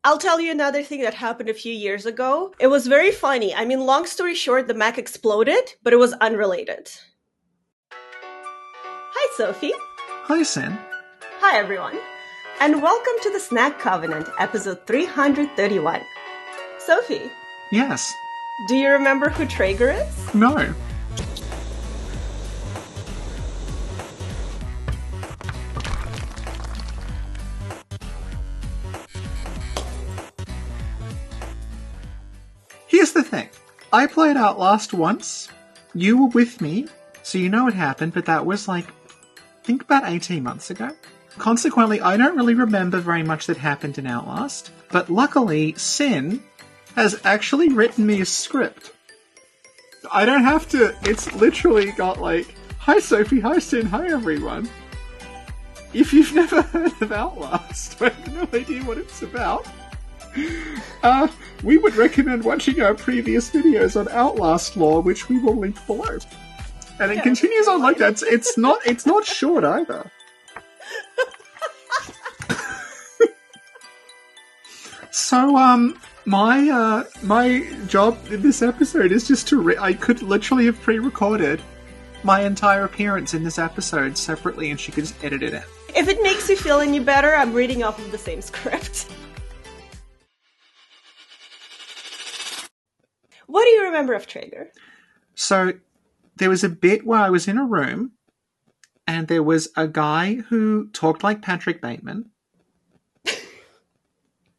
I'll tell you another thing that happened a few years ago. It was very funny. I mean, long story short, the Mac exploded, but it was unrelated. Hi, Sophie. Hi, Sen. Hi, everyone. And welcome to the Snack Covenant, episode 331. Sophie. Yes. Do you remember who Trager is? No. Here's the thing. I played Outlast once. You were with me, so you know what happened, but that was I think about 18 months ago. Consequently, I don't really remember very much that happened in Outlast, but luckily, Sin has actually written me a script. I don't have to, it's literally got hi Sophie, hi Sin, hi everyone. If you've never heard of Outlast, I have no idea what it's about, we would recommend watching our previous videos on Outlast lore, which we will link below. And it continues on like that. It's not short either. So, my job in this episode is just to I could literally have pre-recorded my entire appearance in this episode separately, and she could just edit it in. If it makes you feel any better, I'm reading off of the same script. What do you remember of Trager? So, there was a bit where I was in a room, and there was a guy who talked like Patrick Bateman.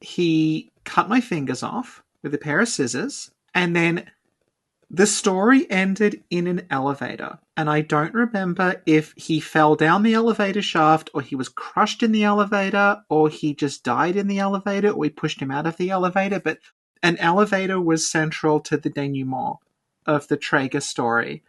He cut my fingers off with a pair of scissors, and then the story ended in an elevator. And I don't remember if he fell down the elevator shaft, or he was crushed in the elevator, or he just died in the elevator, or we pushed him out of the elevator, but an elevator was central to the denouement of the Trager story.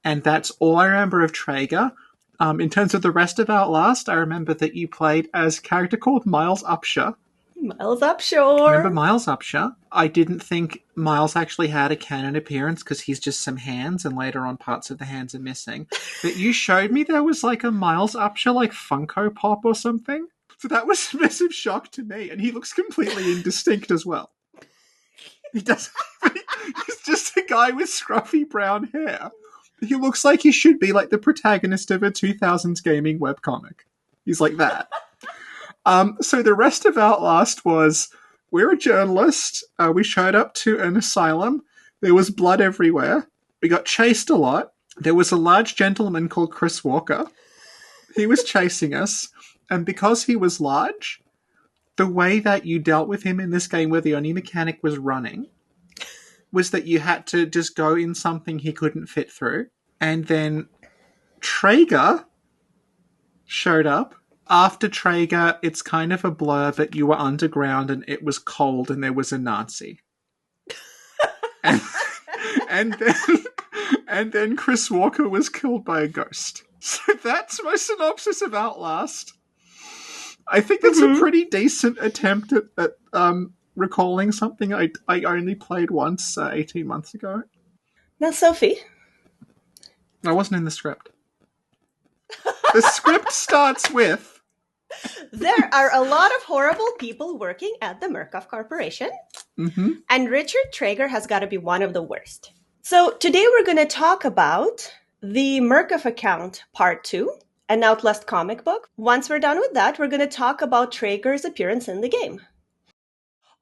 And that's all I remember of Trager. In terms of the rest of Outlast, I remember that you played as a character called Miles Upshur. Miles Upshur. I remember Miles Upshur. I didn't think Miles actually had a canon appearance because he's just some hands, and later on parts of the hands are missing. But you showed me there was a Miles Upshur Funko Pop or something. So that was a massive shock to me, and he looks completely indistinct as well. He doesn't. He's just a guy with scruffy brown hair. He looks like he should be the protagonist of a 2000s gaming webcomic. He's like that. So the rest of Outlast was, we're a journalist. We showed up to an asylum. There was blood everywhere. We got chased a lot. There was a large gentleman called Chris Walker. He was chasing us. And because he was large, the way that you dealt with him in this game, where the only mechanic was running, was that you had to just go in something he couldn't fit through. And then Trager showed up. After Trager, it's kind of a blur, but you were underground and it was cold and there was a Nazi. and then Chris Walker was killed by a ghost. So that's my synopsis of Outlast. I think that's a pretty decent attempt at recalling something I only played once 18 months ago. Now, Sophie. I wasn't in the script. The script starts with... There are a lot of horrible people working at the Murkoff Corporation. Mm-hmm. And Richard Trager has got to be one of the worst. So today we're going to talk about the Murkoff Account Part 2, an Outlast comic book. Once we're done with that, we're going to talk about Trager's appearance in the game.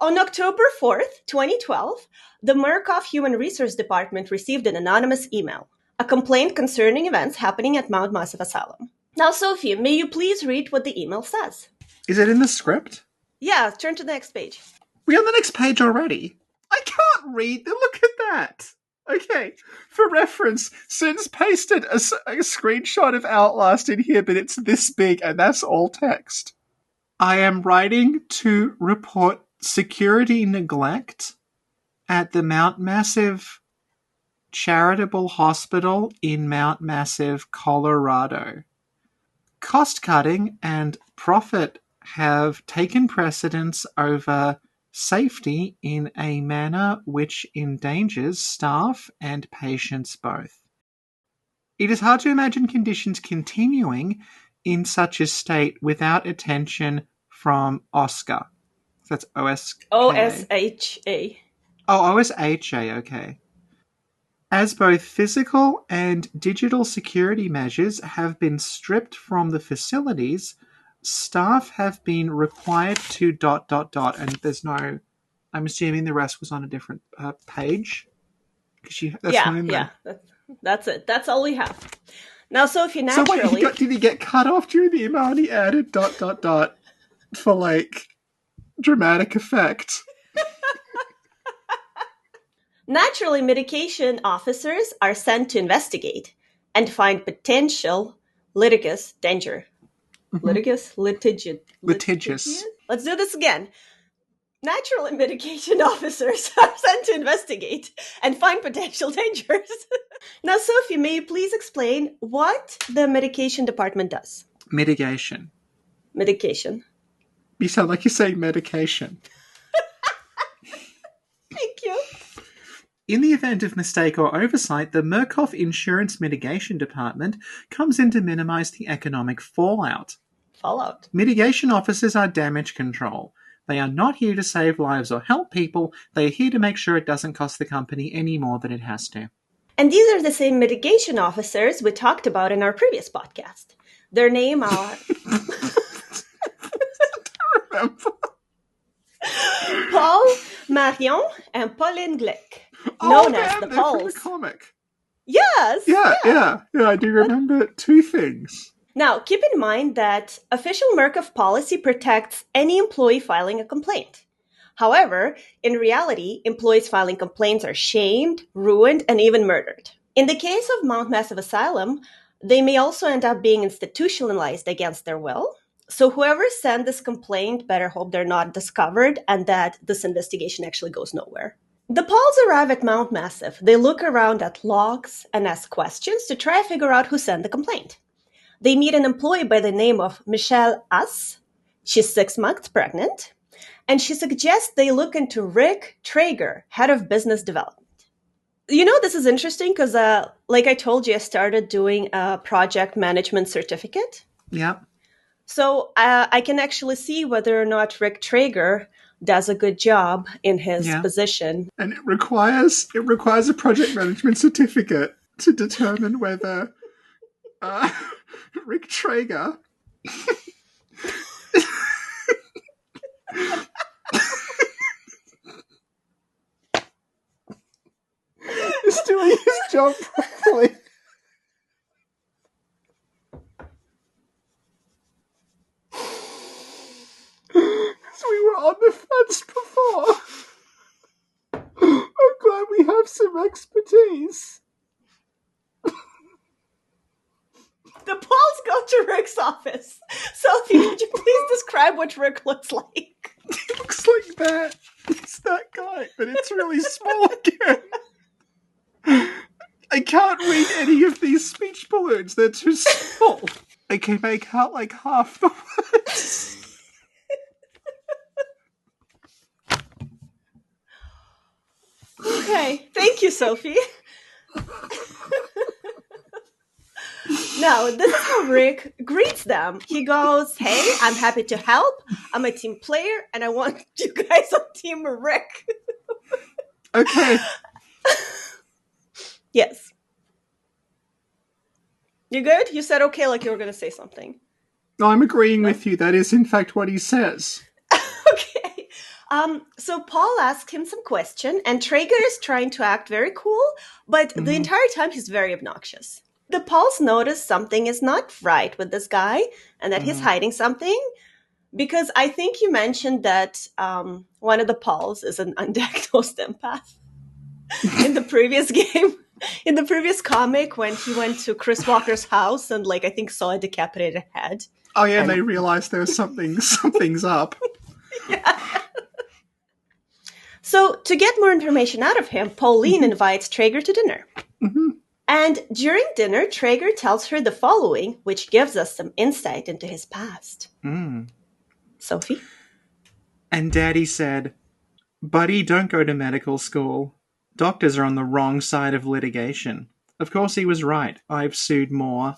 On October 4th, 2012, the Murkoff Human Resource Department received an anonymous email, a complaint concerning events happening at Mount Massive Asylum. Now, Sophie, may you please read what the email says? Is it in the script? Yeah, turn to the next page. We're on the next page already. I can't read. Look at that. Okay, for reference, Sin's pasted a screenshot of Outlast in here, but it's this big, and that's all text. I am writing to report security neglect at the Mount Massive Charitable Hospital in Mount Massive, Colorado. Cost-cutting and profit have taken precedence over safety in a manner which endangers staff and patients both. It is hard to imagine conditions continuing in such a state without attention from Oscar. That's OSK. OSHA. Oh, OSHA, okay. As both physical and digital security measures have been stripped from the facilities, staff have been required to ... and there's no... I'm assuming the rest was on a different page. That's Yeah, fine then. yeah. That's it. That's all we have. Now, Sophie, So wait, naturally... did he get cut off during the email and he added ... for, like, dramatic effect? Naturally, medication officers are sent to investigate and find potential litigious danger. Litigious? Litigious. Let's do this again. Naturally, medication officers are sent to investigate and find potential dangers. Now, Sophie, may you please explain what the medication department does? Mitigation. Medication. You sound like you're saying medication. Thank you. In the event of mistake or oversight, the Murkoff Insurance Mitigation Department comes in to minimize the economic fallout. Fallout. Mitigation officers are damage control. They are not here to save lives or help people. They are here to make sure it doesn't cost the company any more than it has to. And these are the same mitigation officers we talked about in our previous podcast. Their name are... Paul Marion and Pauline Glick, known as the Pauls. The comic. Yes. Yeah, I do remember two things. Now, keep in mind that official Murkoff policy protects any employee filing a complaint. However, in reality, employees filing complaints are shamed, ruined, and even murdered. In the case of Mount Massive Asylum, they may also end up being institutionalized against their will. So whoever sent this complaint better hope they're not discovered and that this investigation actually goes nowhere. The Pauls arrive at Mount Massive. They look around at logs and ask questions to try to figure out who sent the complaint. They meet an employee by the name of Michelle Us. She's 6 months pregnant. And she suggests they look into Rick Trager, head of business development. You know, this is interesting because, like I told you, I started doing a project management certificate. Yeah. So I can actually see whether or not Rick Trager does a good job in his position. And it requires a project management certificate to determine whether Rick Trager is doing his job properly. We were on the fence before. I'm glad we have some expertise. The Pauls go to Rick's office. Sophie, could you please describe what Rick looks like? He looks like that. It's that guy, but it's really small again. I can't read any of these speech balloons. They're too small. I can make out like half the words. Okay, thank you, Sophie. Now, this is how Rick greets them. He goes, "Hey, I'm happy to help. I'm a team player, and I want you guys on Team Rick." Okay. Yes. You good? You said okay like you were going to say something. No, I'm agreeing with you. That is, in fact, what he says. Okay. So Paul asks him some question, and Trager is trying to act very cool, but the entire time he's very obnoxious. The Pauls notice something is not right with this guy, and that he's hiding something, because I think you mentioned that one of the Pauls is an undiagnosed empath. In the previous game, in the previous comic, when he went to Chris Walker's house and, like, I think saw a decapitated head. Oh yeah, and they realized there's something's up. Yeah. So, to get more information out of him, Pauline invites Trager to dinner. Mm-hmm. And during dinner, Trager tells her the following, which gives us some insight into his past. Sophie? And Daddy said, "Buddy, don't go to medical school. Doctors are on the wrong side of litigation." Of course he was right. I've sued more.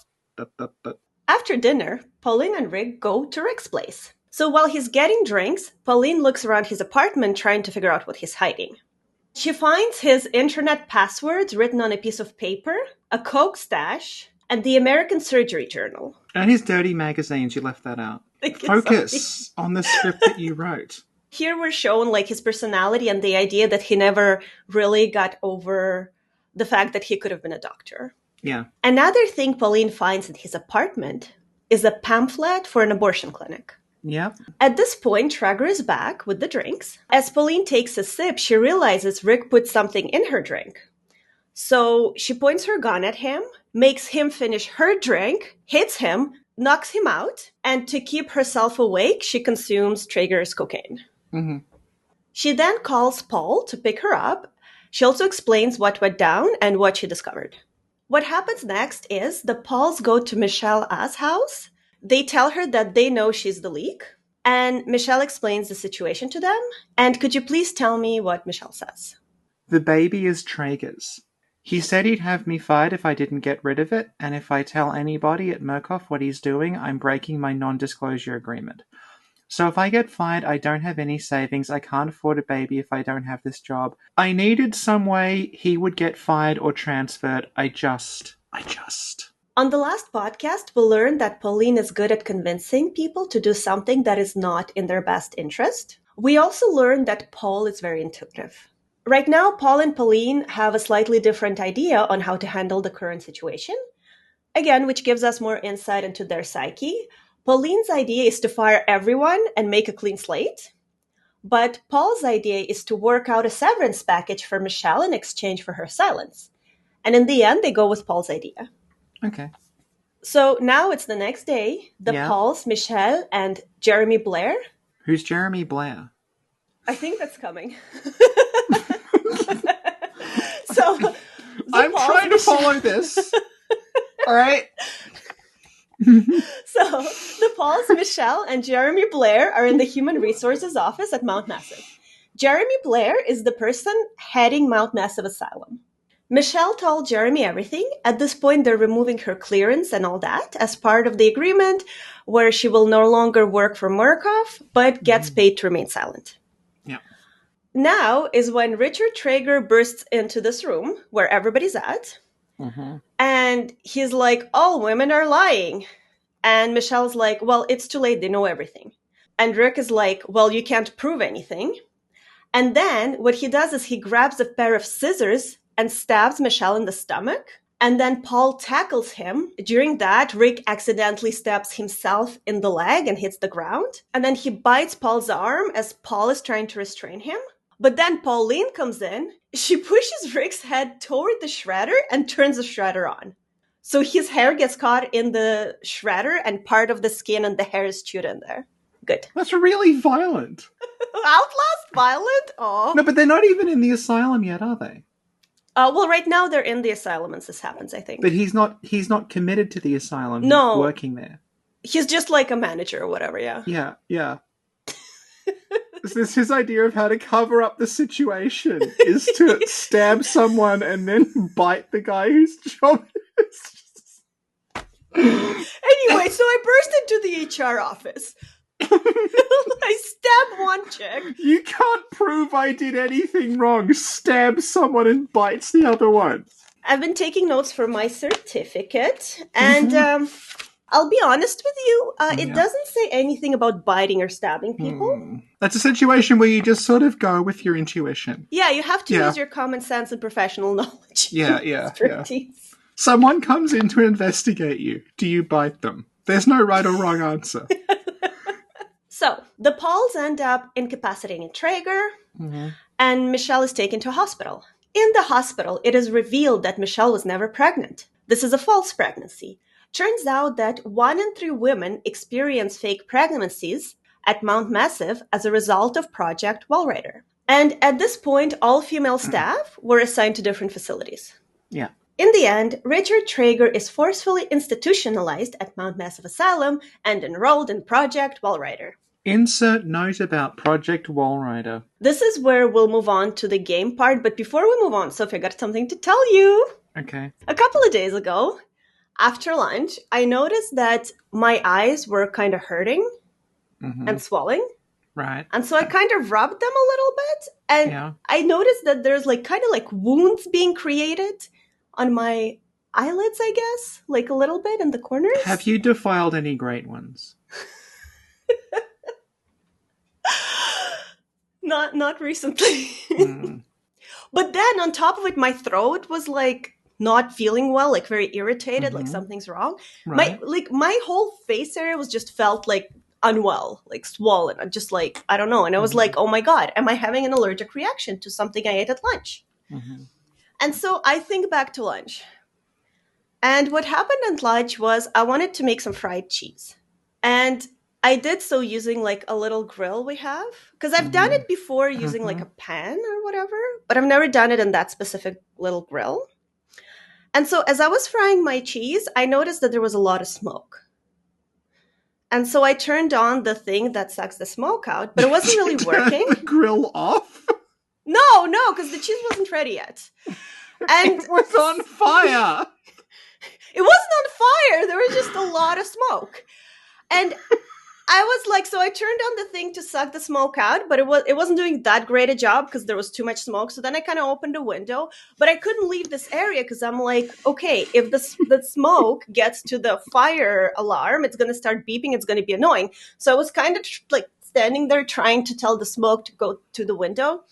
After dinner, Pauline and Rick go to Rick's place. So while he's getting drinks, Pauline looks around his apartment trying to figure out what he's hiding. She finds his internet passwords written on a piece of paper, a Coke stash, and the American Surgery Journal. And his dirty magazines, you left that out. Focus on the script that you wrote. Here we're shown like his personality and the idea that he never really got over the fact that he could have been a doctor. Yeah. Another thing Pauline finds in his apartment is a pamphlet for an abortion clinic. Yeah. At this point, Trager is back with the drinks. As Pauline takes a sip, she realizes Rick put something in her drink. So she points her gun at him, makes him finish her drink, hits him, knocks him out, and to keep herself awake, she consumes Trager's cocaine. Mm-hmm. She then calls Paul to pick her up. She also explains what went down and what she discovered. What happens next is the Pauls go to Michelle A's house. They tell her that they know she's the leak, and Michelle explains the situation to them. And could you please tell me what Michelle says? The baby is Trager's. He said he'd have me fired if I didn't get rid of it, and if I tell anybody at Murkoff what he's doing, I'm breaking my non-disclosure agreement. So if I get fired, I don't have any savings. I can't afford a baby if I don't have this job. I needed some way he would get fired or transferred. I just. On the last podcast, we learned that Pauline is good at convincing people to do something that is not in their best interest. We also learned that Paul is very intuitive. Right now, Paul and Pauline have a slightly different idea on how to handle the current situation. Again, which gives us more insight into their psyche. Pauline's idea is to fire everyone and make a clean slate. But Paul's idea is to work out a severance package for Michelle in exchange for her silence. And in the end, they go with Paul's idea. Okay. So now it's the next day. The Pauls, Michelle, and Jeremy Blair. Who's Jeremy Blair? I think that's coming. So I'm Pauls, trying to follow this. All right. So the Pauls, Michelle, and Jeremy Blair are in the Human Resources office at Mount Massive. Jeremy Blair is the person heading Mount Massive Asylum. Michelle told Jeremy everything. At this point, they're removing her clearance and all that as part of the agreement where she will no longer work for Murkoff, but gets paid to remain silent. Yeah. Now is when Richard Trager bursts into this room where everybody's at. Mm-hmm. And he's like, all women are lying. And Michelle's like, well, it's too late. They know everything. And Rick is like, well, you can't prove anything. And then what he does is he grabs a pair of scissors and stabs Michelle in the stomach. And then Paul tackles him. During that, Rick accidentally stabs himself in the leg and hits the ground. And then he bites Paul's arm as Paul is trying to restrain him. But then Pauline comes in. She pushes Rick's head toward the shredder and turns the shredder on. So his hair gets caught in the shredder and part of the skin and the hair is chewed in there. Good. That's really violent. Outlast violent? Oh. No, but they're not even in the asylum yet, are they? Well, right now they're in the asylum as this happens, I think. But he's not committed to the asylum. No. He's working there. He's just like a manager or whatever, yeah. Yeah. Is this his idea of how to cover up the situation? Is to stab someone and then bite the guy whose job it is? Anyway, so I burst into the HR office. I stabbed one chick. You can't prove I did anything wrong. Stab someone and bites the other one. I've been taking notes for my certificate, and I'll be honest with you, it doesn't say anything about biting or stabbing people. That's a situation where you just sort of go with your intuition. Yeah, you have to use your common sense and professional knowledge. Yeah. Someone comes in to investigate you. Do you bite them? There's no right or wrong answer. So, the Pauls end up incapacitating Trager, and Michelle is taken to a hospital. In the hospital, it is revealed that Michelle was never pregnant. This is a false pregnancy. Turns out that 1 in 3 women experience fake pregnancies at Mount Massive as a result of Project Walrider. And at this point, all female staff were assigned to different facilities. Yeah. In the end, Richard Trager is forcefully institutionalized at Mount Massive Asylum and enrolled in Project Walrider. Insert note about Project Walrider. This is where we'll move on to the game part, but before we move on, Sophie, I got something to tell you. Okay. A couple of days ago, after lunch, I noticed that my eyes were kind of hurting. and swelling. Right. And so I kind of rubbed them a little bit, and I noticed that there's like kind of like wounds being created on my eyelids, I guess, like a little bit in the corners. Have you defiled any great ones? Not recently. But then on top of it, my throat was like not feeling well, like very irritated, like something's wrong. Right. My whole face area was just felt like unwell, like swollen, and just like, I don't know. And I was like, oh my God, am I having an allergic reaction to something I ate at lunch? And so I think back to lunch. And what happened at lunch was I wanted to make some fried cheese. And I did so using like a little grill we have, because I've done it before using like a pan or whatever, but I've never done it in that specific little grill. And so as I was frying my cheese, I noticed that there was a lot of smoke. And so I turned on the thing that sucks the smoke out, but it wasn't really working. The grill off? No, because the cheese wasn't ready yet. And it was on fire. It wasn't on fire. There was just a lot of smoke. And I was like, so I turned on the thing to suck the smoke out, but it wasn't doing that great a job because there was too much smoke. So then I kind of opened a window, but I couldn't leave this area because I'm like, okay, if the smoke gets to the fire alarm, it's going to start beeping. It's going to be annoying. So I was kind of like standing there trying to tell the smoke to go to the window.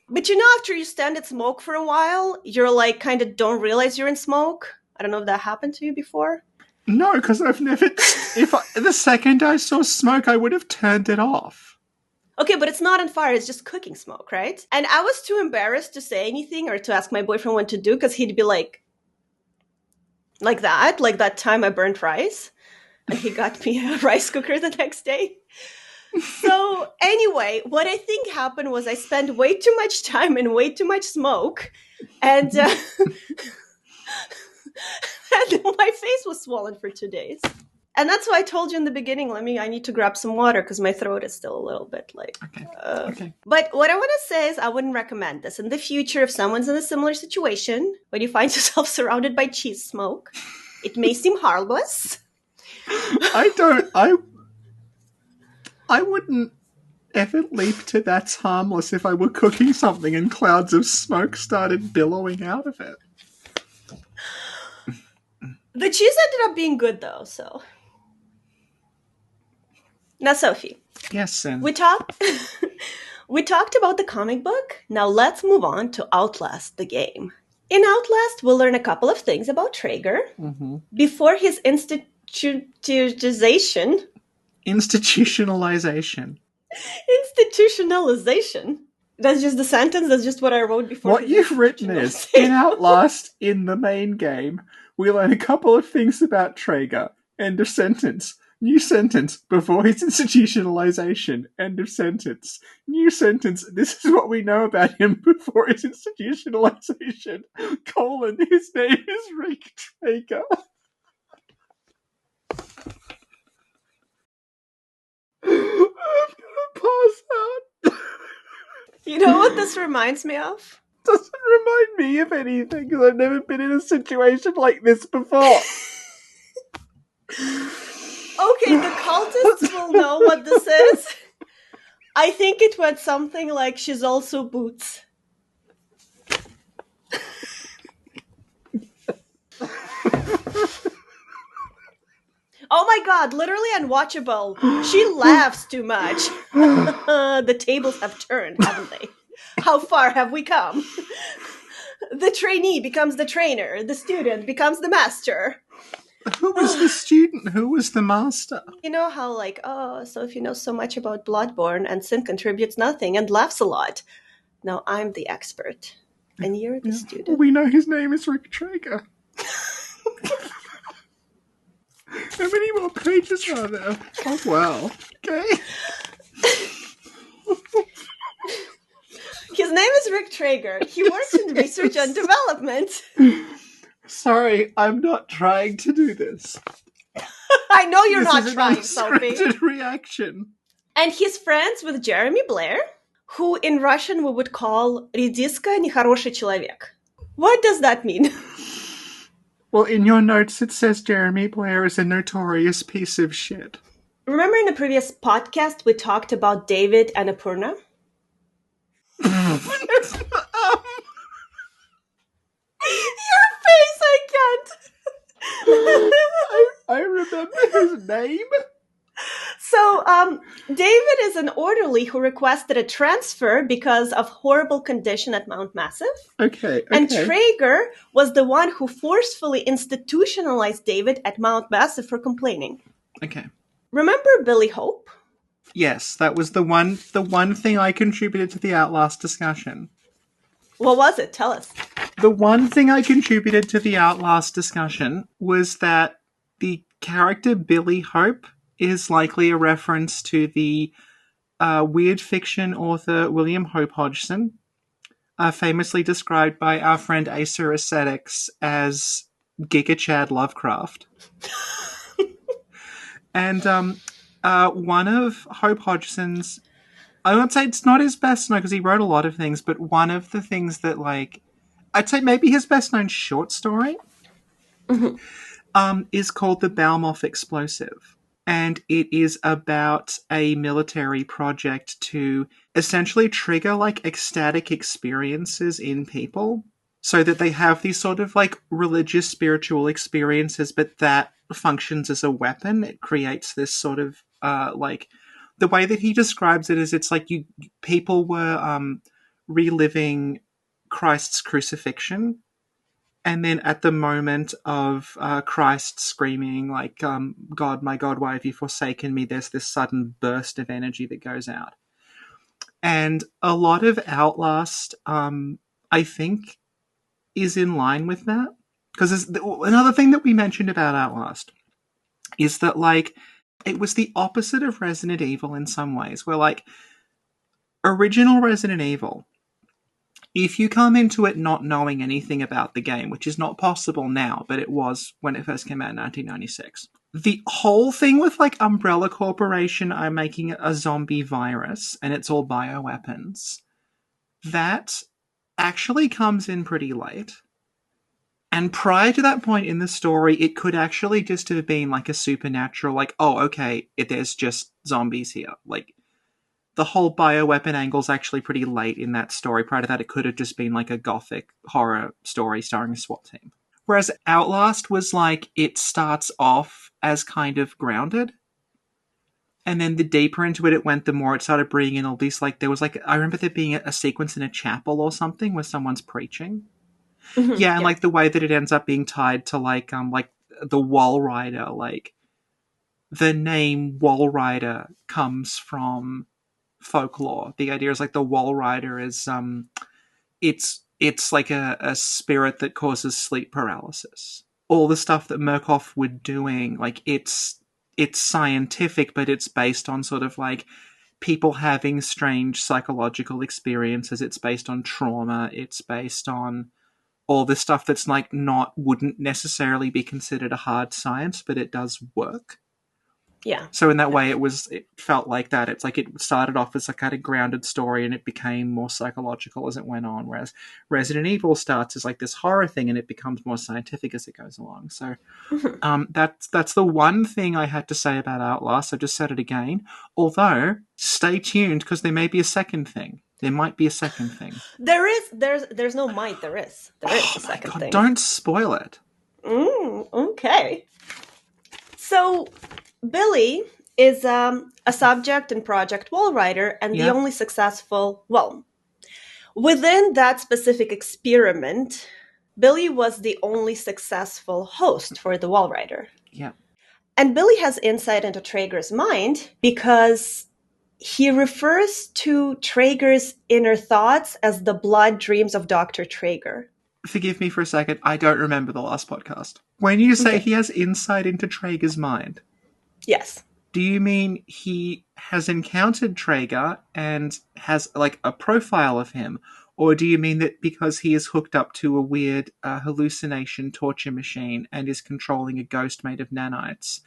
But after you stand in smoke for a while, you're like kind of don't realize you're in smoke. I don't know if that happened to you before. No, because I've never... the second I saw smoke, I would have turned it off. Okay, but it's not on fire. It's just cooking smoke, right? And I was too embarrassed to say anything or to ask my boyfriend what to do because he'd be like that time I burnt rice. And he got me a rice cooker the next day. So anyway, what I think happened was I spent way too much time and way too much smoke. And... and my face was swollen for 2 days. And that's why I told you in the beginning, I need to grab some water because my throat is still a little bit like... Okay. But what I want to say is I wouldn't recommend this. In the future, if someone's in a similar situation, when you find yourself surrounded by cheese smoke, it may seem harmless. I wouldn't ever leap to that's harmless if I were cooking something and clouds of smoke started billowing out of it. The cheese ended up being good, though, so... Now, Sophie. Yes, Sin. We talked about the comic book. Now let's move on to Outlast, the game. In Outlast, we'll learn a couple of things about Trager before his institutionalization. That's just the sentence. That's just what I wrote before. What you've written is, in Outlast, in the main game, we learn a couple of things about Trager. End of sentence. New sentence. Before his institutionalization. End of sentence. New sentence. This is what we know about him before his institutionalization. : His name is Rick Trager. I'm gonna pause out. You know what this reminds me of? Doesn't remind me of anything because I've never been in a situation like this before. Okay, the cultists will know what this is. I think it went something like, she's also Boots. Oh my God, literally unwatchable. She laughs too much. The tables have turned, haven't they? How far have we come? The trainee becomes the trainer. The student becomes the master. Who was the student? Who was the master? You know how Sophie knows so much about Bloodborne and Sin contributes nothing and laughs a lot. Now I'm the expert. And you're the student. We know his name is Rick Trager. How many more pages are there? Oh, wow. Okay. His name is Rick Trager. He works in research and development. Sorry, I'm not trying to do this. I know you're not trying, Sophie. This is an reaction. And he's friends with Jeremy Blair, who in Russian we would call «Редиска нехороший человек». What does that mean? Well, in your notes it says Jeremy Blair is a notorious piece of shit. Remember in the previous podcast we talked about David and Apurna? Your face, I can't. I remember his name. So, David is an orderly who requested a transfer because of horrible condition at Mount Massive. Okay. And Trager was the one who forcefully institutionalized David at Mount Massive for complaining. Okay. Remember Billy Hope? Yes, that was the one thing I contributed to the Outlast discussion. What was it? Tell us. The one thing I contributed to the Outlast discussion was that the character Billy Hope is likely a reference to the weird fiction author William Hope Hodgson, famously described by our friend Acer Aesthetics as Giga Chad Lovecraft. And one of Hope Hodgson's, I won't say it's not his best known because he wrote a lot of things, but one of the things that, like, I'd say maybe his best known short story is called The Balmoff Explosive. And it is about a military project to essentially trigger, like, ecstatic experiences in people so that they have these sort of, like, religious, spiritual experiences, but that functions as a weapon. It creates this sort of, like, the way that he describes it is it's like people were reliving Christ's crucifixion. And then at the moment of Christ screaming, like, God, my God, why have you forsaken me? There's this sudden burst of energy that goes out. And a lot of Outlast, I think, is in line with that. Because another thing that we mentioned about Outlast is that, like, it was the opposite of Resident Evil in some ways, where, like, original Resident Evil, if you come into it not knowing anything about the game, which is not possible now, but it was when it first came out in 1996, the whole thing with, like, Umbrella Corporation are making a zombie virus, and it's all bioweapons, that actually comes in pretty late. And prior to that point in the story, it could actually just have been, like, a supernatural, like, oh, okay, there's just zombies here. Like, the whole bioweapon angle's actually pretty late in that story. Prior to that, it could have just been, like, a gothic horror story starring a SWAT team. Whereas Outlast was, like, it starts off as kind of grounded. And then the deeper into it went, the more it started bringing in all these, like, there was, like, I remember there being a sequence in a chapel or something where someone's preaching. Yeah, and, like, the way that it ends up being tied to, like the Wall Rider, like, the name Wall Rider comes from folklore. The idea is, like, the Wall Rider is, it's like a spirit that causes sleep paralysis. All the stuff that Murkoff were doing, like, it's scientific, but it's based on sort of, like, people having strange psychological experiences. It's based on trauma. It's based on all this stuff that's, like, wouldn't necessarily be considered a hard science, but it does work. Yeah. So in that way, it felt like that. It's like it started off as a kind of grounded story, and it became more psychological as it went on. Whereas Resident Evil starts as, like, this horror thing, and it becomes more scientific as it goes along. So that's the one thing I had to say about Outlast. I just said it again. Although, stay tuned because there may be a second thing. There might be a second thing. There's no might. There is a second thing. Don't spoil it. Okay. So, Billy is a subject and project wall writer, and the only successful, well, within that specific experiment, Billy was the only successful host for the wall writer. Yeah. And Billy has insight into Trager's mind because he refers to Trager's inner thoughts as the blood dreams of Dr. Trager. Forgive me for a second, I don't remember the last podcast. When you say he has insight into Trager's mind... Yes. Do you mean he has encountered Trager and has, like, a profile of him? Or do you mean that because he is hooked up to a weird hallucination torture machine and is controlling a ghost made of nanites,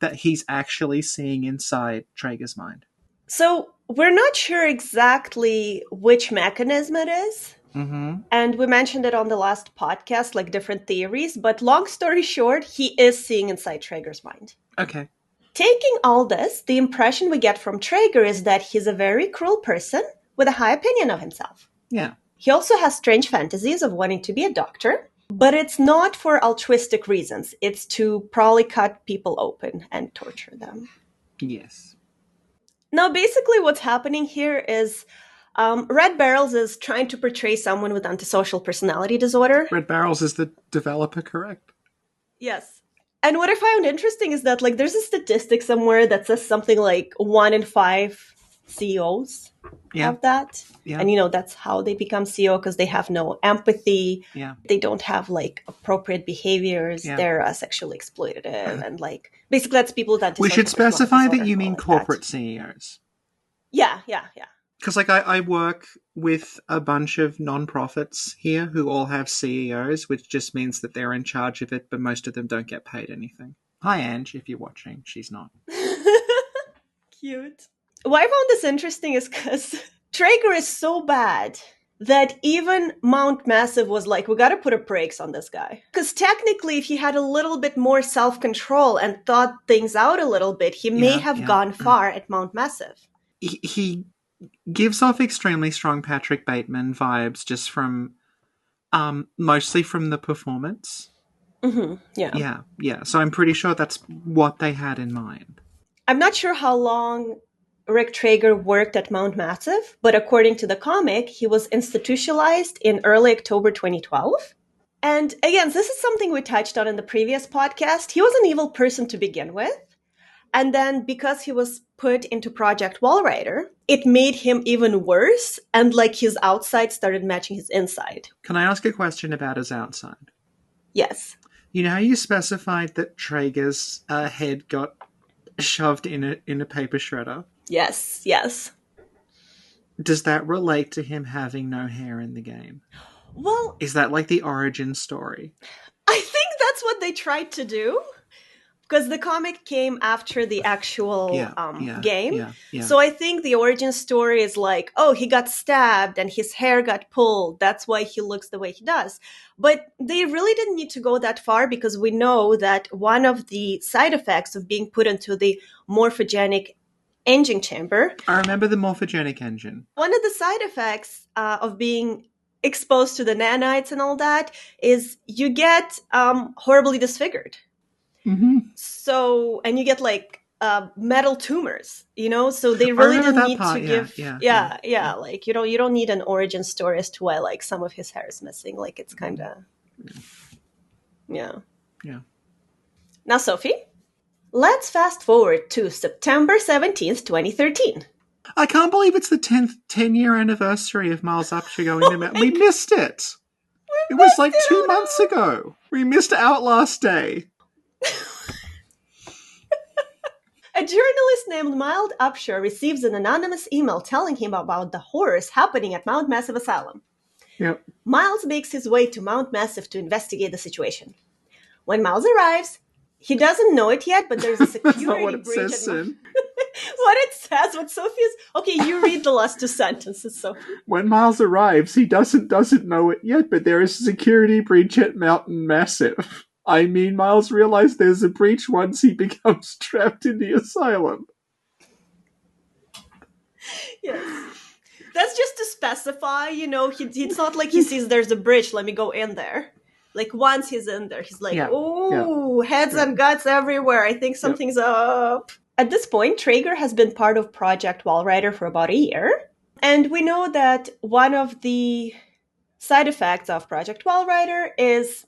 that he's actually seeing inside Trager's mind? So we're not sure exactly which mechanism it is. Mm-hmm. And we mentioned it on the last podcast, like different theories. But long story short, he is seeing inside Trager's mind. Okay. Taking all this, the impression we get from Trager is that he's a very cruel person with a high opinion of himself. Yeah. He also has strange fantasies of wanting to be a doctor, but it's not for altruistic reasons. It's to probably cut people open and torture them. Yes. Now, basically what's happening here is Red Barrels is trying to portray someone with antisocial personality disorder. Red Barrels is the developer, correct? Yes. And what I found interesting is that, like, there's a statistic somewhere that says something like 1 in 5 CEOs have that. Yeah. And, that's how they become CEO, because they have no empathy. Yeah. They don't have, like, appropriate behaviors. Yeah. They're sexually exploitative. And, like, basically that's people with antisocial We should specify personality that you mean like corporate that. CEOs. Yeah. Because, like, I work with a bunch of non-profits here who all have CEOs, which just means that they're in charge of it, but most of them don't get paid anything. Hi, Ange, if you're watching. She's not. Cute. Why I found this interesting is because Traeger is so bad that even Mount Massive was like, we gotta put a brakes on this guy. Because technically, if he had a little bit more self-control and thought things out a little bit, he may have gone far at Mount Massive. He gives off extremely strong Patrick Bateman vibes just from, mostly from the performance. Mm-hmm. Yeah. Yeah. So I'm pretty sure that's what they had in mind. I'm not sure how long Rick Trager worked at Mount Massive, but according to the comic, he was institutionalized in early October 2012. And again, this is something we touched on in the previous podcast. He was an evil person to begin with. And then because he was put into Project Walrider, it made him even worse. And like his outside started matching his inside. Can I ask a question about his outside? Yes. You know how you specified that Traeger's head got shoved in a paper shredder? Yes. Does that relate to him having no hair in the game? Well, is that like the origin story? I think that's what they tried to do. Because the comic came after the actual game. Yeah. So I think the origin story is like, oh, he got stabbed and his hair got pulled. That's why he looks the way he does. But they really didn't need to go that far, because we know that one of the side effects of being put into the morphogenic engine chamber. I remember the morphogenic engine. One of the side effects of being exposed to the nanites and all that is you get horribly disfigured. Mm-hmm. So, and you get like metal tumors, so they really didn't need to give, like, you don't need an origin story as to why like some of his hair is missing. Like it's kind of, yeah. Now, Sophie, let's fast forward to September 17th, 2013. I can't believe it's the 10-year anniversary of Miles Upshur going to We missed it. It was like 2 months ago. We missed Outlast Day. A journalist named Miles Upshur receives an anonymous email telling him about the horrors happening at Mount Massive Asylum. Yep. Miles makes his way to Mount Massive to investigate the situation. When Miles arrives, he doesn't know it yet, but there's a security That's not what it breach. says, Sin. What Sophie is... Okay, you read the last 2 sentences, Sophie. When Miles arrives, he doesn't know it yet, but there is a security breach at Mountain Massive. I mean, Miles realized there's a breach once he becomes trapped in the asylum. Yes. That's just to specify, it's not like he sees there's a bridge, let me go in there. Like, once he's in there, he's like, heads and guts everywhere. I think something's up. At this point, Trager has been part of Project Walrider for about a year. And we know that one of the side effects of Project Walrider is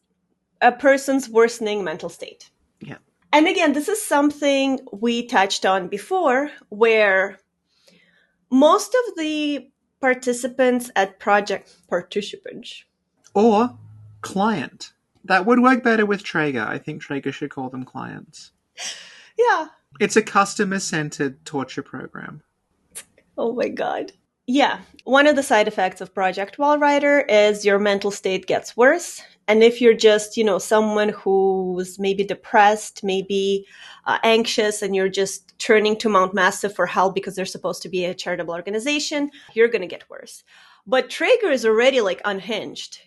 a person's worsening mental state. Yeah. And again, this is something we touched on before, where most of the participants at or client. That would work better with Trager. I think Trager should call them clients. Yeah. It's a customer-centered torture program. Oh my God. Yeah. One of the side effects of Project Walrider is your mental state gets worse. And if you're just, someone who's maybe depressed, maybe anxious, and you're just turning to Mount Massive for help because they're supposed to be a charitable organization, you're going to get worse. But Trager is already like unhinged.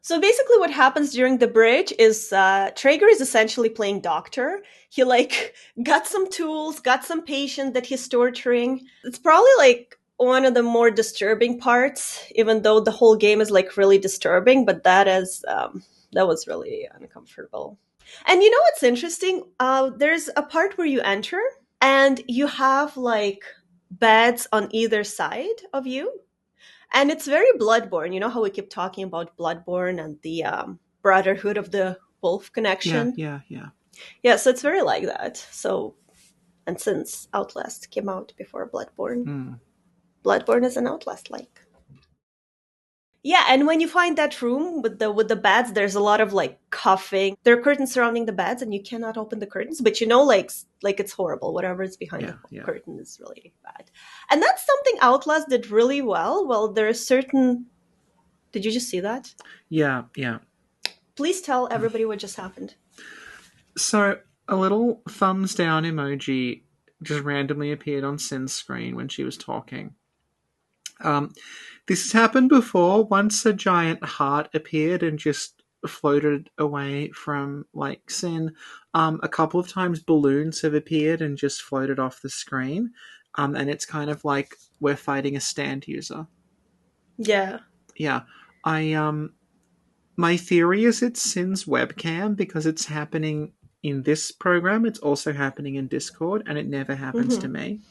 So basically what happens during the bridge is Traeger is essentially playing doctor. He like got some tools, got some patient that he's torturing. It's probably like one of the more disturbing parts, even though the whole game is like really disturbing, but that was really uncomfortable. And you know what's interesting? There's a part where you enter and you have like beds on either side of you, and it's very Bloodborne. You know how we keep talking about Bloodborne and the Brotherhood of the Wolf Yeah, connection? yeah, yeah. Yeah, so it's very like that. So, and since Outlast came out before Bloodborne, Mm. Bloodborne is an Outlast like. Yeah, and when you find that room with the beds, there's a lot of like coughing. There are curtains surrounding the beds, and you cannot open the curtains. But you know, like it's horrible. Whatever is behind Yeah, the yeah. curtain is really bad. And that's something Outlast did really well. Well, there are certain. Did you just see that? Yeah, yeah. Please tell everybody what just happened. So a little thumbs down emoji just randomly appeared on Sin's screen when she was talking. This has happened before. Once a giant heart appeared and just floated away from like Sin. A couple of times balloons have appeared and just floated off the screen. And it's kind of like we're fighting a stand user. Yeah. Yeah. I My theory is it's Sin's webcam because it's happening in this program. It's also happening in Discord, and it never happens to me.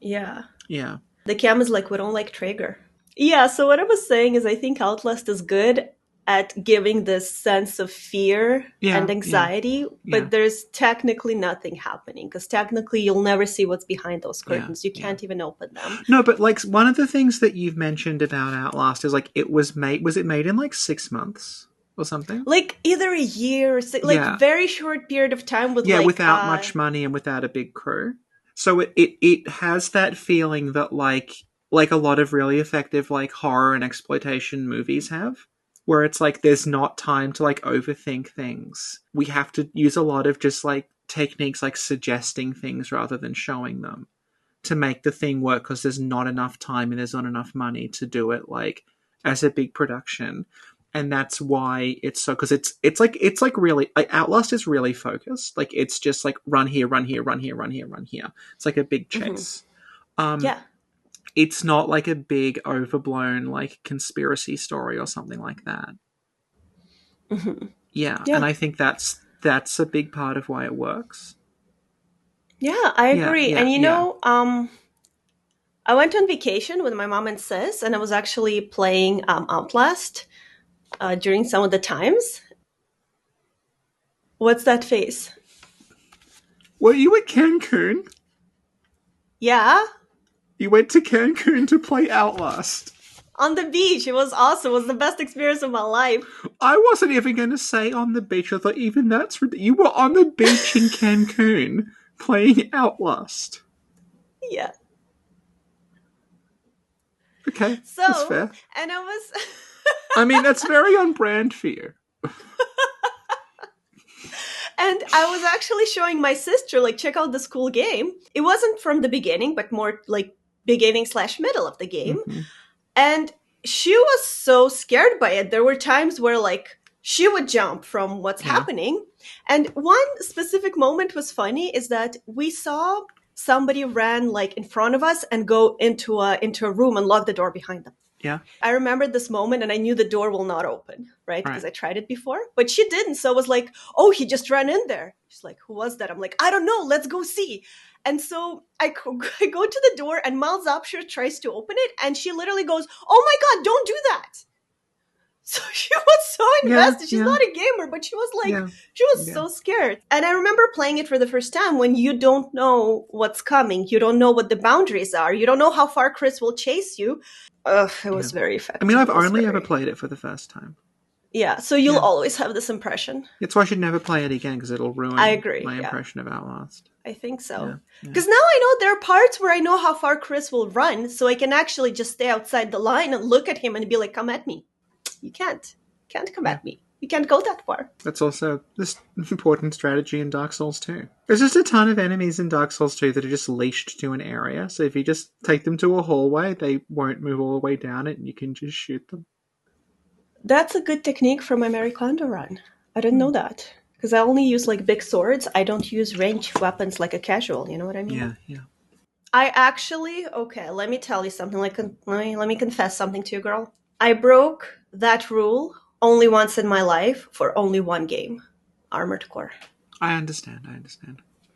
Yeah. Yeah. The cam is like, we don't like Traeger. Yeah, so what I was saying is I think Outlast is good at giving this sense of fear and anxiety, but there's technically nothing happening because technically you'll never see what's behind those curtains. You can't even open them. No, but like one of the things that you've mentioned about Outlast is like it was it made in like 6 months or something? Like either a year or like very short period of time with like without much money and without a big crew. So it has that feeling that like a lot of really effective like horror and exploitation movies have, where it's like there's not time to like overthink things. We have to use a lot of just like techniques like suggesting things rather than showing them to make the thing work because there's not enough time and there's not enough money to do it like as a big production. And that's why it's so, because it's like really like Outlast is really focused. Like it's just like run here, run here, run here, run here, run here. It's like a big chase. Yeah. It's not like a big overblown like conspiracy story or something like that. Yeah, and I think that's a big part of why it works. Yeah, I agree. And you know, I went on vacation with my mom and sis, and I was actually playing Outlast during some of the times. What's that face? Were you at Cancun? Yeah. You went to Cancun to play Outlast. On the beach. It was awesome. It was the best experience of my life. I wasn't even going to say on the beach. I thought even that's... You were on the beach in Cancun playing Outlast. Yeah. Okay, so, that's fair. And I was... I mean, that's very on brand for you. And I was actually showing my sister, like, check out this cool game. It wasn't from the beginning, but more like beginning/middle of the game. Mm-hmm. And she was so scared by it. There were times where, like, she would jump from what's happening. And one specific moment was funny is that we saw somebody ran, like, in front of us and go into a room and lock the door behind them. Yeah. I remembered this moment and I knew the door will not open, right? Because I tried it before, but she didn't. So I was like, oh, he just ran in there. She's like, who was that? I'm like, I don't know. Let's go see. And so I go to the door and Miles Upshur tries to open it. And she literally goes, oh my God, don't do that. So she was so invested. She's not a gamer, but she was like, she was so scared. And I remember playing it for the first time when you don't know what's coming. You don't know what the boundaries are. You don't know how far Chris will chase you. It was very effective. I mean, I've only ever played it for the first time. Yeah, so you'll always have this impression. That's why I should never play it again, because it'll ruin my impression of Outlast. I think so. Because now I know there are parts where I know how far Chris will run, so I can actually just stay outside the line and look at him and be like, come at me. You can't. You can't come at me. You can't go that far. That's also this important strategy in Dark Souls 2. There's just a ton of enemies in Dark Souls 2 that are just leashed to an area. So if you just take them to a hallway, they won't move all the way down it and you can just shoot them. That's a good technique for my Marie Kondo run. I didn't know that. Because I only use like big swords. I don't use ranged weapons like a casual, you know what I mean? Yeah. I actually, okay, let me tell you something. Let me confess something to you, girl. I broke that rule only once in my life for only one game, Armored Core. I understand.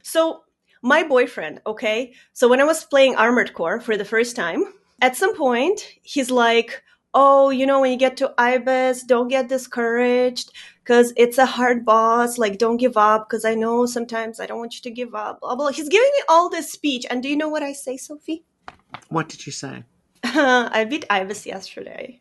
So my boyfriend, okay, so when I was playing Armored Core for the first time, at some point he's like, oh, you know, when you get to Ibis, don't get discouraged because it's a hard boss. Like, don't give up because I know sometimes I don't want you to give up. Blah, blah. He's giving me all this speech. And do you know what I say, Sophie? What did you say? I beat Ibis yesterday.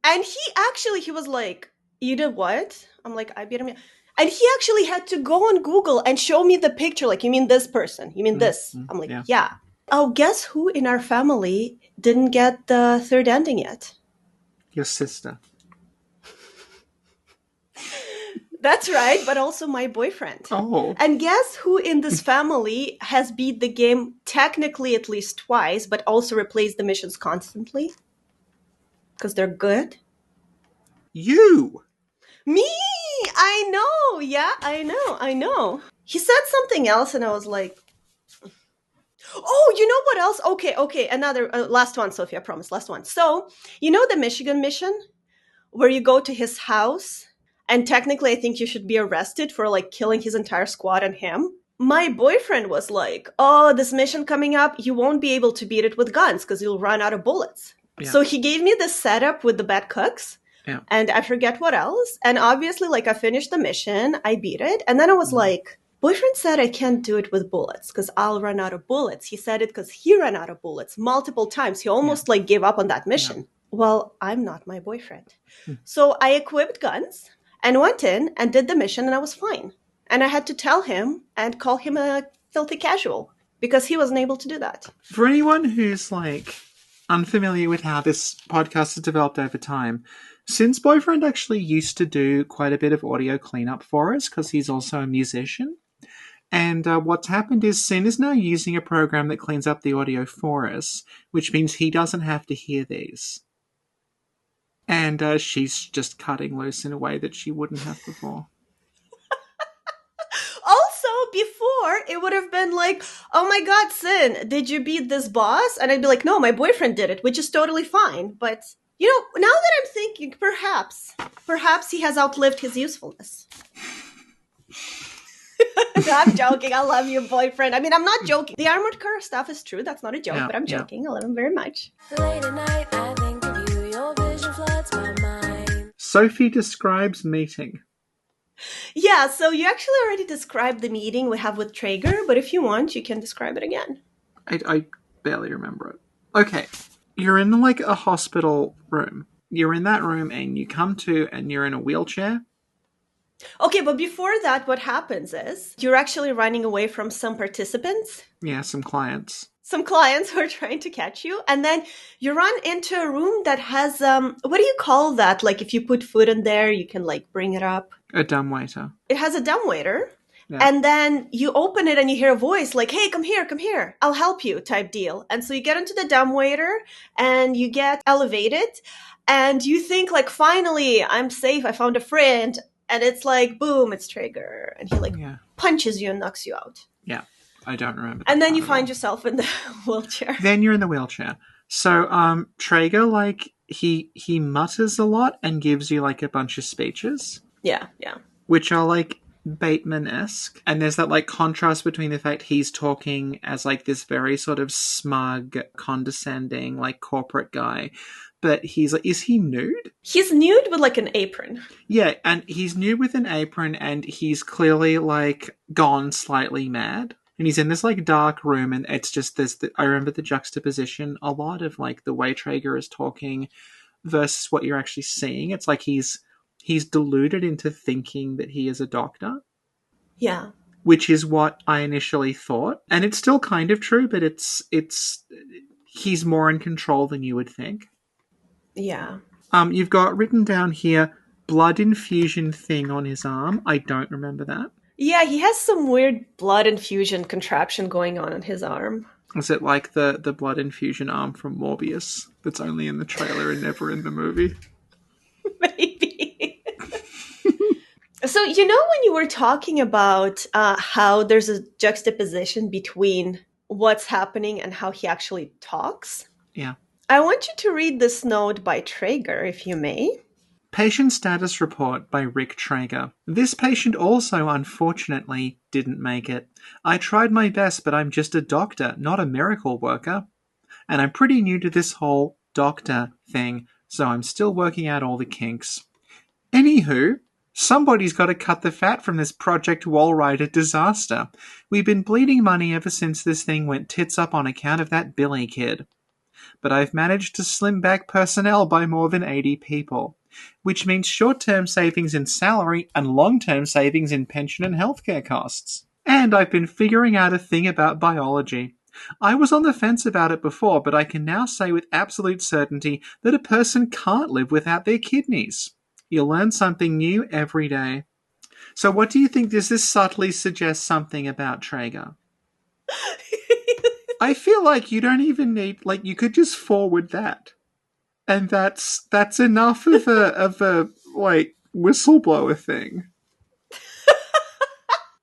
And he was like, you did what? I'm like, I beat him. And he actually had to go on Google and show me the picture. Like, you mean this person? You mean this? I'm like, yeah. Oh, guess who in our family didn't get the third ending yet? Your sister. That's right, but also my boyfriend. Oh. And guess who in this family has beat the game technically at least twice, but also replays the missions constantly? Because they're good? You! Me! I know! Yeah, I know. He said something else and I was like, oh, you know what else? Okay, another, last one, Sophie, I promise, last one. So, you know the Michigan mission? Where you go to his house and technically I think you should be arrested for like killing his entire squad and him. My boyfriend was like, oh, this mission coming up, you won't be able to beat it with guns because you'll run out of bullets. Yeah. So he gave me the setup with the bad cooks. Yeah. And I forget what else. And obviously, like, I finished the mission, I beat it. And then I was like, boyfriend said I can't do it with bullets because I'll run out of bullets. He said it because he ran out of bullets multiple times. He almost like gave up on that mission. Yeah. Well, I'm not my boyfriend. So I equipped guns and went in and did the mission and I was fine. And I had to tell him and call him a filthy casual because he wasn't able to do that. For anyone who's like unfamiliar with how this podcast has developed over time, since boyfriend actually used to do quite a bit of audio cleanup for us because he's also a musician. And what's happened is Sin is now using a program that cleans up the audio for us, which means he doesn't have to hear these. And she's just cutting loose in a way that she wouldn't have before. Also, before, it would have been like, oh my god, Sin, did you beat this boss? And I'd be like, no, my boyfriend did it, which is totally fine. But, you know, now that I'm thinking, perhaps he has outlived his usefulness. No, I'm joking. I love you, boyfriend. I mean, I'm not joking. The Armored Core stuff is true. That's not a joke, but I'm joking. I love him very much. Late at night, I think of you. Your vision floods my mind. Sophie describes meeting. Yeah, so you actually already described the meeting we have with Trager, but if you want, you can describe it again. I barely remember it. Okay, you're in like a hospital room. You're in that room and you come to and you're in a wheelchair. Okay, but before that, what happens is you're actually running away from some participants. Yeah, some clients. Some clients who are trying to catch you. And then you run into a room that has, what do you call that? Like if you put food in there, you can like bring it up. A dumbwaiter. It has a dumbwaiter. Yeah. And then you open it and you hear a voice like, hey, come here. I'll help you type deal. And so you get into the dumbwaiter and you get elevated and you think like, finally, I'm safe. I found a friend. And it's like, boom, it's Trager. And he like punches you and knocks you out. Yeah, I don't remember. And then you find yourself in the wheelchair. Then you're in the wheelchair. So Trager, like, he mutters a lot and gives you like a bunch of speeches. Yeah. Which are like Bateman-esque. And there's that like contrast between the fact he's talking as like this very sort of smug, condescending, like corporate guy. But he's like, is he nude? He's nude with like an apron. Yeah, and he's nude with an apron and he's clearly like gone slightly mad. And he's in this like dark room and it's just this, I remember the juxtaposition a lot of like the way Trager is talking versus what you're actually seeing. It's like he's deluded into thinking that he is a doctor. Yeah. Which is what I initially thought. And it's still kind of true, but it's he's more in control than you would think. Yeah. You've got written down here, blood infusion thing on his arm. I don't remember that. Yeah, he has some weird blood infusion contraption going on his arm. Is it like the blood infusion arm from Morbius that's only in the trailer and never in the movie? Maybe. So, when you were talking about how there's a juxtaposition between what's happening and how he actually talks, Yeah. I want you to read this note by Trager, if you may. Patient status report by Rick Trager. This patient also, unfortunately, didn't make it. I tried my best, but I'm just a doctor, not a miracle worker. And I'm pretty new to this whole doctor thing, so I'm still working out all the kinks. Anywho, somebody's got to cut the fat from this Project Walrider disaster. We've been bleeding money ever since this thing went tits up on account of that Billy kid. But I've managed to slim back personnel by more than 80 people, which means short-term savings in salary and long-term savings in pension and healthcare costs. And I've been figuring out a thing about biology. I was on the fence about it before, but I can now say with absolute certainty that a person can't live without their kidneys. You learn something new every day. So what do you think? Does this subtly suggest something about Trager? I feel like you don't even need, you could just forward that. And that's enough of a whistleblower thing.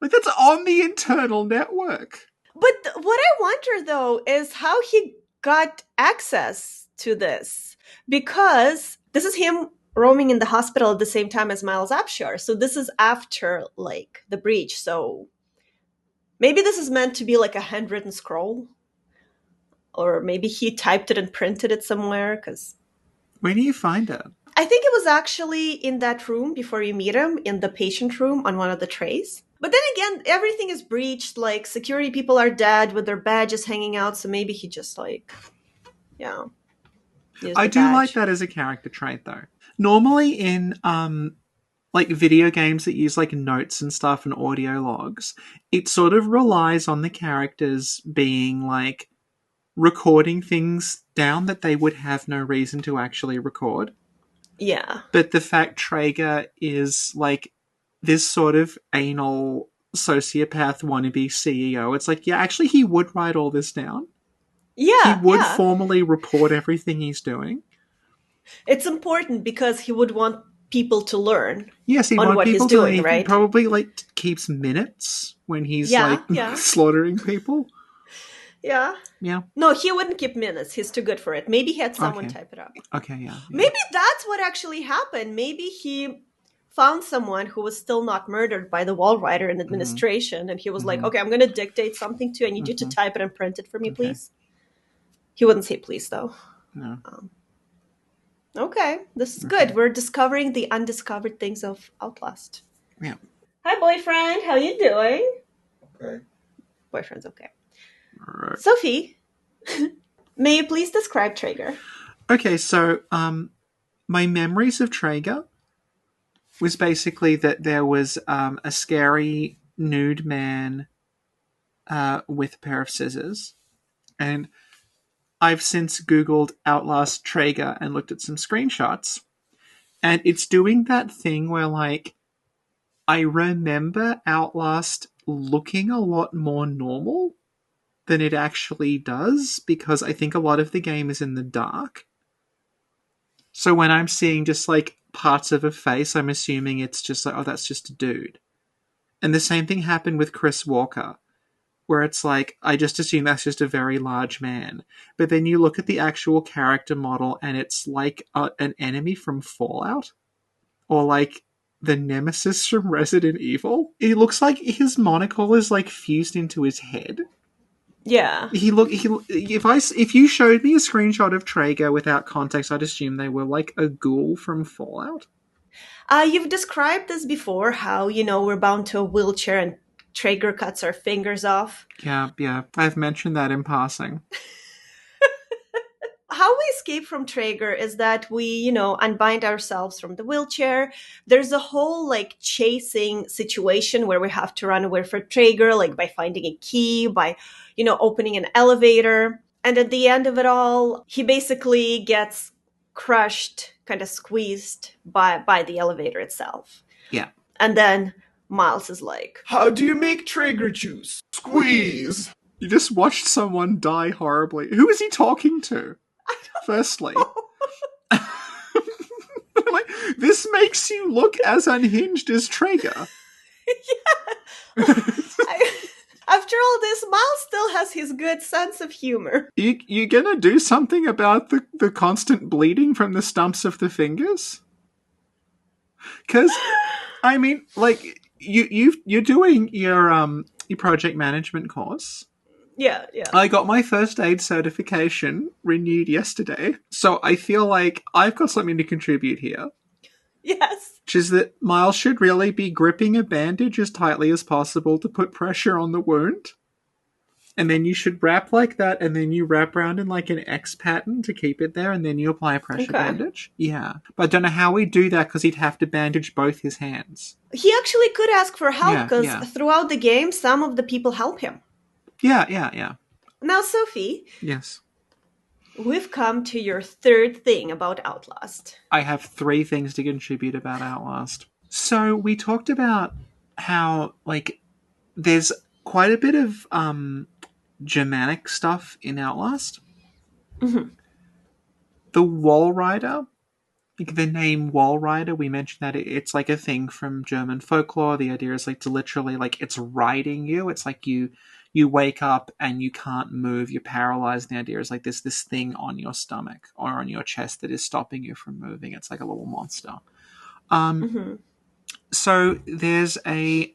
That's on the internal network. But what I wonder, though, is how he got access to this. Because this is him roaming in the hospital at the same time as Miles Upshur. So this is after, the breach. So maybe this is meant to be like a handwritten scroll. Or maybe he typed it and printed it somewhere. Because where do you find it? I think it was actually in that room before you meet him, in the patient room on one of the trays. But then again, everything is breached. Security people are dead with their badges hanging out. So maybe he just I do like that as a character trait, though. Normally in video games that use notes and stuff and audio logs, it sort of relies on the characters being recording things down that they would have no reason to actually record. Yeah. But the fact Trager is this sort of anal sociopath wannabe CEO, it's actually he would write all this down. Yeah. He would formally report everything he's doing. It's important because he would want people to learn. Yes, he on what people he's doing, to, right? He probably keeps minutes when he's slaughtering people. Yeah. Yeah. No, he wouldn't keep minutes. He's too good for it. Maybe he had someone type it up. Okay, yeah. Maybe that's what actually happened. Maybe he found someone who was still not murdered by the Walrider in administration, and he was like, okay, I'm going to dictate something to you. I need you to type it and print it for me, please. He wouldn't say please, though. No. Okay, this is good. We're discovering the undiscovered things of Outlast. Yeah. Hi, boyfriend. How you doing? Okay. Boyfriend's okay. Right. Sophie, may you please describe Trager? Okay, so my memories of Trager was basically that there was a scary nude man with a pair of scissors. And I've since Googled Outlast Trager and looked at some screenshots. And it's doing that thing where, I remember Outlast looking a lot more normal than it actually does, because I think a lot of the game is in the dark. So when I'm seeing just parts of a face, I'm assuming it's just oh, that's just a dude. And the same thing happened with Chris Walker, where it's I just assume that's just a very large man. But then you look at the actual character model and it's an enemy from Fallout, or the nemesis from Resident Evil. It looks like his monocle is fused into his head. Yeah. If you showed me a screenshot of Trager without context, I'd assume they were a ghoul from Fallout. You've described this before, how, we're bound to a wheelchair and Trager cuts our fingers off. Yeah. I've mentioned that in passing. How we escape from Trager is that we, unbind ourselves from the wheelchair. There's a whole chasing situation where we have to run away from Trager, by finding a key, by, opening an elevator. And at the end of it all, he basically gets crushed, kind of squeezed by the elevator itself. Yeah. And then Miles is like, how do you make Traeger juice? Squeeze! You just watched someone die horribly. Who is he talking to? Firstly. Like, this makes you look as unhinged as Trager. Yeah. After all this, Miles still has his good sense of humor. You gonna do something about the constant bleeding from the stumps of the fingers? Because, I mean, like, you're doing your project management course. Yeah. I got my first aid certification renewed yesterday, so I feel like I've got something to contribute here. Yes. Which is that Miles should really be gripping a bandage as tightly as possible to put pressure on the wound. And then you should wrap like that, and then you wrap around in like an X pattern to keep it there, and then you apply a pressure bandage. Yeah. But I don't know how we do that because he'd have to bandage both his hands. He actually could ask for help because throughout the game, some of the people help him. Yeah. Now, Sophie. Yes. We've come to your third thing about Outlast. I have 3 things to contribute about Outlast. So we talked about how, like, there's quite a bit of Germanic stuff in Outlast. Mm-hmm. The Wall Rider, like the name Wall Rider, we mentioned that it's like a thing from German folklore. The idea is like to literally, like, it's riding you. It's like you wake up and you can't move. You're paralyzed. The idea is like this thing on your stomach or on your chest that is stopping you from moving. It's like a little monster. So there's I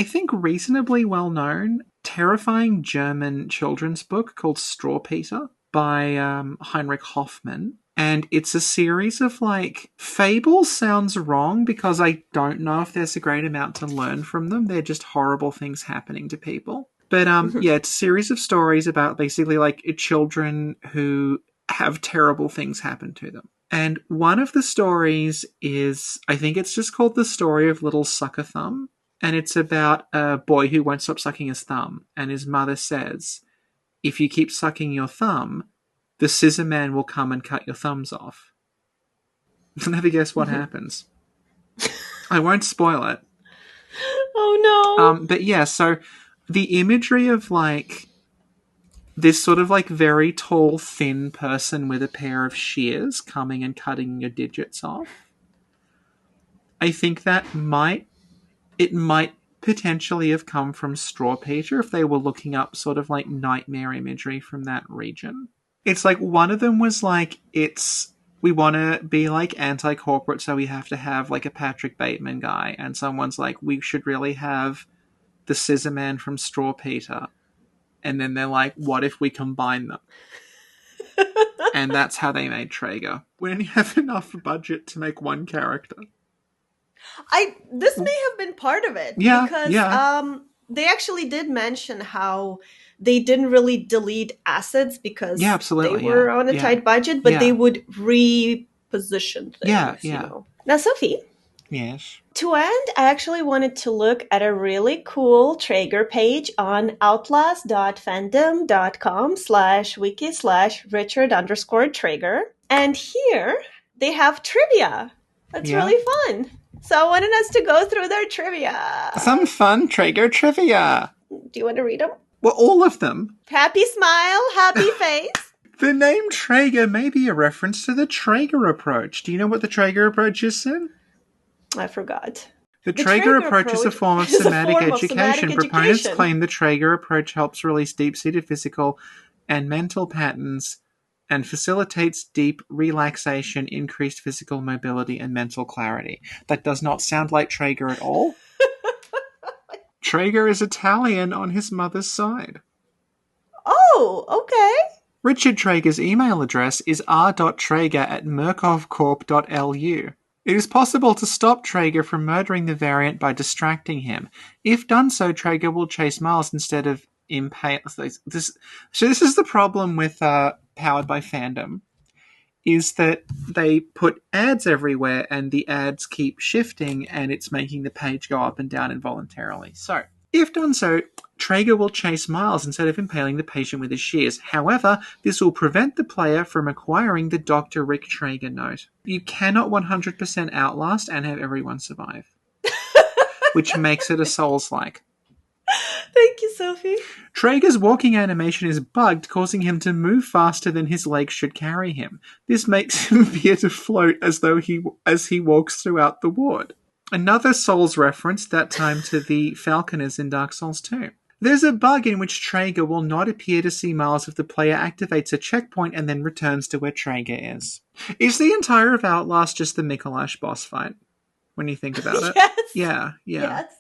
think reasonably well-known, terrifying German children's book called Straw Peter by Heinrich Hoffmann. And it's a series of, like, fables sounds wrong because I don't know if there's a great amount to learn from them. They're just horrible things happening to people. But, yeah, it's a series of stories about basically, like, children who have terrible things happen to them. And one of the stories is, I think it's just called The Story of Little Sucker Thumb. And it's about a boy who won't stop sucking his thumb. And his mother says, if you keep sucking your thumb, the scissor man will come and cut your thumbs off. Never guess what happens. I won't spoil it. Oh no. But yeah, so the imagery of, like, this sort of, like, very tall, thin person with a pair of shears coming and cutting your digits off, I think that it might potentially have come from Straw Peter if they were looking up sort of, like, nightmare imagery from that region. It's like one of them was like, we want to be like anti-corporate, so we have to have like a Patrick Bateman guy. And someone's like, we should really have the Scissor Man from Straw Peter. And then they're like, what if we combine them? And that's how they made Trager. We only have enough budget to make one character. This may have been part of it. Yeah, because they actually did mention how they didn't really delete assets because they were on a tight budget, but they would reposition things. You know? Now, Sophie. Yes. To end, I actually wanted to look at a really cool Traeger page on outlast.fandom.com/wiki/Richard_Trager. And here they have trivia. That's really fun. So I wanted us to go through their trivia. Some fun Traeger trivia. Do you want to read them? Well, all of them. Happy smile, happy face. The name Traeger may be a reference to the Traeger approach. Do you know what the Traeger approach is, Sin? I forgot. The Traeger approach is a form of somatic education. Proponents claim the Traeger approach helps release deep-seated physical and mental patterns and facilitates deep relaxation, increased physical mobility, and mental clarity. That does not sound like Traeger at all. Traeger is Italian on his mother's side. Oh, okay. Richard Trager's email address is r.trager@murkoffcorp.lu. It is possible to stop Trager from murdering the variant by distracting him. If done so, Trager will chase Miles instead of impale. So this is the problem with Powered by Fandom, is that they put ads everywhere and the ads keep shifting and it's making the page go up and down involuntarily. So, if done so, Trager will chase Miles instead of impaling the patient with his shears. However, this will prevent the player from acquiring the Dr. Rick Trager note. You cannot 100% Outlast and have everyone survive. Which makes it a Souls-like. Thank you, Sophie. Traeger's walking animation is bugged, causing him to move faster than his legs should carry him. This makes him appear to float as he walks throughout the ward. Another Souls reference, that time to the Falconers in Dark Souls 2. There's a bug in which Traeger will not appear to see Miles if the player activates a checkpoint and then returns to where Traeger is. Is the entire of Outlast just the Mikolash boss fight, when you think about it? Yes. Yeah. Yes.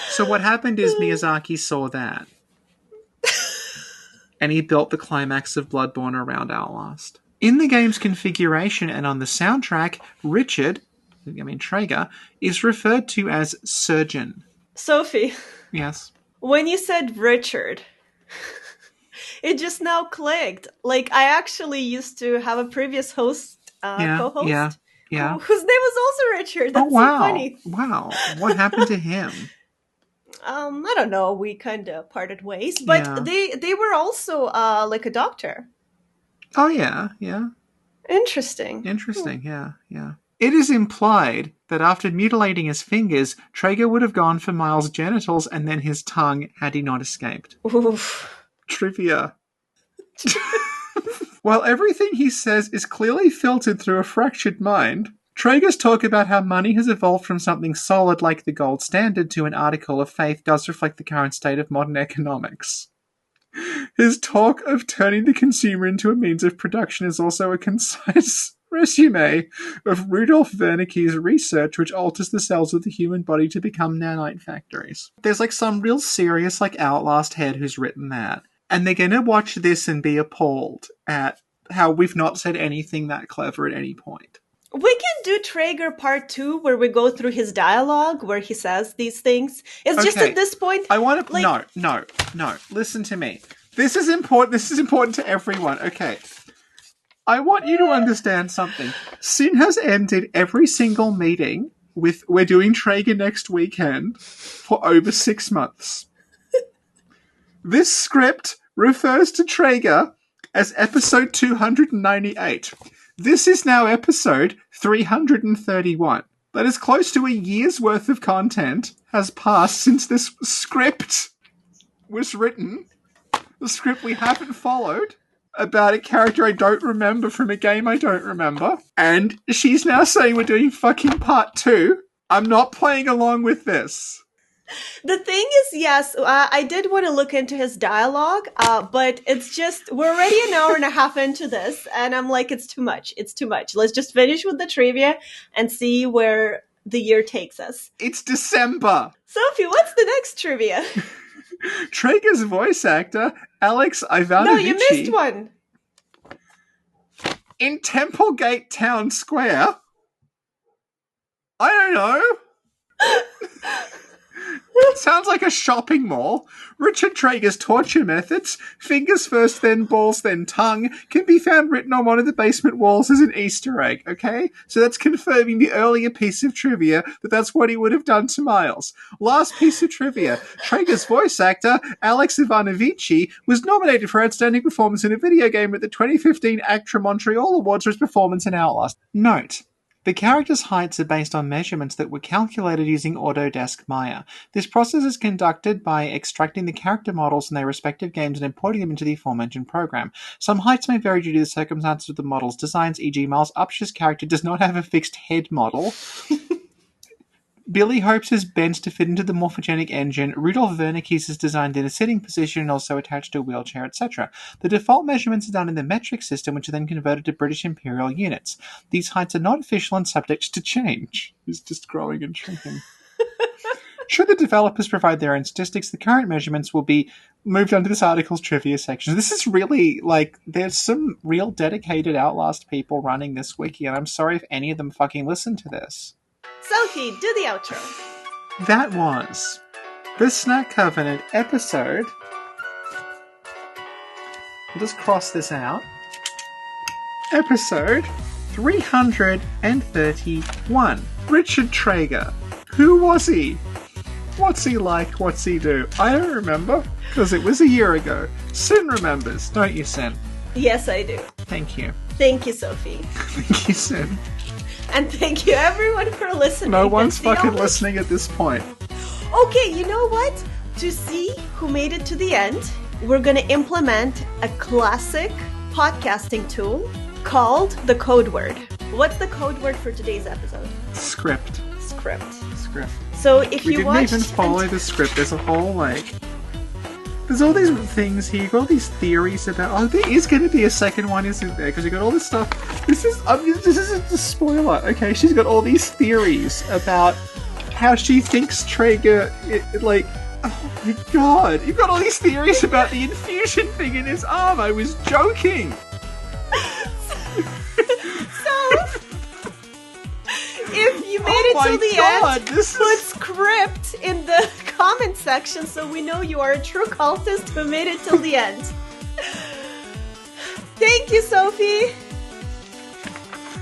So what happened is Miyazaki saw that. And he built the climax of Bloodborne around Outlast. In the game's configuration and on the soundtrack, Traeger, is referred to as Surgeon. Sophie. Yes? When you said Richard, it just now clicked. Like, I actually used to have a previous co-host. Yeah. Whose name was also Richard. That's so funny. Wow. What happened to him? I don't know. We kind of parted ways, but they were also like a doctor. Oh yeah. Interesting. Yeah. It is implied that after mutilating his fingers, Traeger would have gone for Miles' genitals and then his tongue had he not escaped. Oof. Trivia. While everything he says is clearly filtered through a fractured mind, Traeger's talk about how money has evolved from something solid like the gold standard to an article of faith does reflect the current state of modern economics. His talk of turning the consumer into a means of production is also a concise resume of Rudolf Wernicke's research, which alters the cells of the human body to become nanite factories. There's like some real serious like Outlast head who's written that. And they're going to watch this and be appalled at how we've not said anything that clever at any point. We can do Traeger part 2 where we go through his dialogue where he says these things. It's just at this point. I want to no. Listen to me. This is important. This is important to everyone. Okay. I want you to understand something. Sin has ended every single meeting with we're doing Traeger next weekend for over 6 months. This script refers to Traeger as episode 298. This is now episode 331. That is close to a year's worth of content has passed since this script was written. The script we haven't followed about a character I don't remember from a game I don't remember. And she's now saying we're doing fucking part 2. I'm not playing along with this. The thing is, yes, I did want to look into his dialogue, but it's just, we're already an hour and a half into this, and I'm like, it's too much. Let's just finish with the trivia and see where the year takes us. It's December. Sophie, what's the next trivia? Traeger's voice actor, Alex Ivanovici. No, you missed one. In Templegate Town Square. I don't know. Sounds like a shopping mall. Richard Trager's torture methods, fingers first, then balls, then tongue, can be found written on one of the basement walls as an Easter egg, okay? So that's confirming the earlier piece of trivia that that's what he would have done to Miles. Last piece of trivia. Trager's voice actor, Alex Ivanovici, was nominated for Outstanding Performance in a Video Game at the 2015 ACTRA Montreal Awards for his performance in Outlast. Note: the characters' heights are based on measurements that were calculated using Autodesk Maya. This process is conducted by extracting the character models in their respective games and importing them into the aforementioned program. Some heights may vary due to the circumstances of the model's designs, e.g. Miles Upshur's character does not have a fixed head model. Billy Hopes is bent to fit into the morphogenic engine. Rudolf Wernicke's is designed in a sitting position and also attached to a wheelchair, etc. The default measurements are done in the metric system, which are then converted to British imperial units. These heights are not official and subject to change. It's just growing and shrinking. Should the developers provide their own statistics, the current measurements will be moved onto this article's trivia section. This is really, there's some real dedicated Outlast people running this wiki, and I'm sorry if any of them fucking listen to this. Sophie, do the outro. That was the Snack Covenant episode. I'll just cross this out. Episode 331. Richard Trager. Who was he? What's he like? What's he do? I don't remember, because it was a year ago. Sin remembers, don't you, Sin? Yes, I do. Thank you. Thank you, Sophie. Thank you, Sin. And thank you, everyone, for listening. No one's fucking listening at this point. Okay, you know what? To see who made it to the end, we're going to implement a classic podcasting tool called the code word. What's the code word for today's episode? Script. So if we you didn't even follow the script. There's a whole there's all these things here. You got all these theories about. There is going to be a second one, isn't there? Because you got all this stuff. This isn't a spoiler. Okay, she's got all these theories about how she thinks Trager. Oh my god! You've got all these theories about the infusion thing in his arm. I was joking. If you made it till the end, put script in the comment section so we know you are a true cultist who made it till the end. Thank you, Sophie.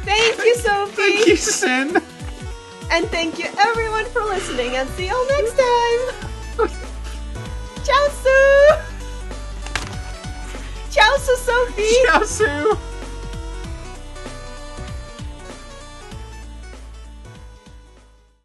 Thank you, Sophie. Thank you, Sin. And thank you, everyone, for listening. And see y'all next time. Ciao, Sue. Ciao, Sue, Sophie. Ciao, Sue.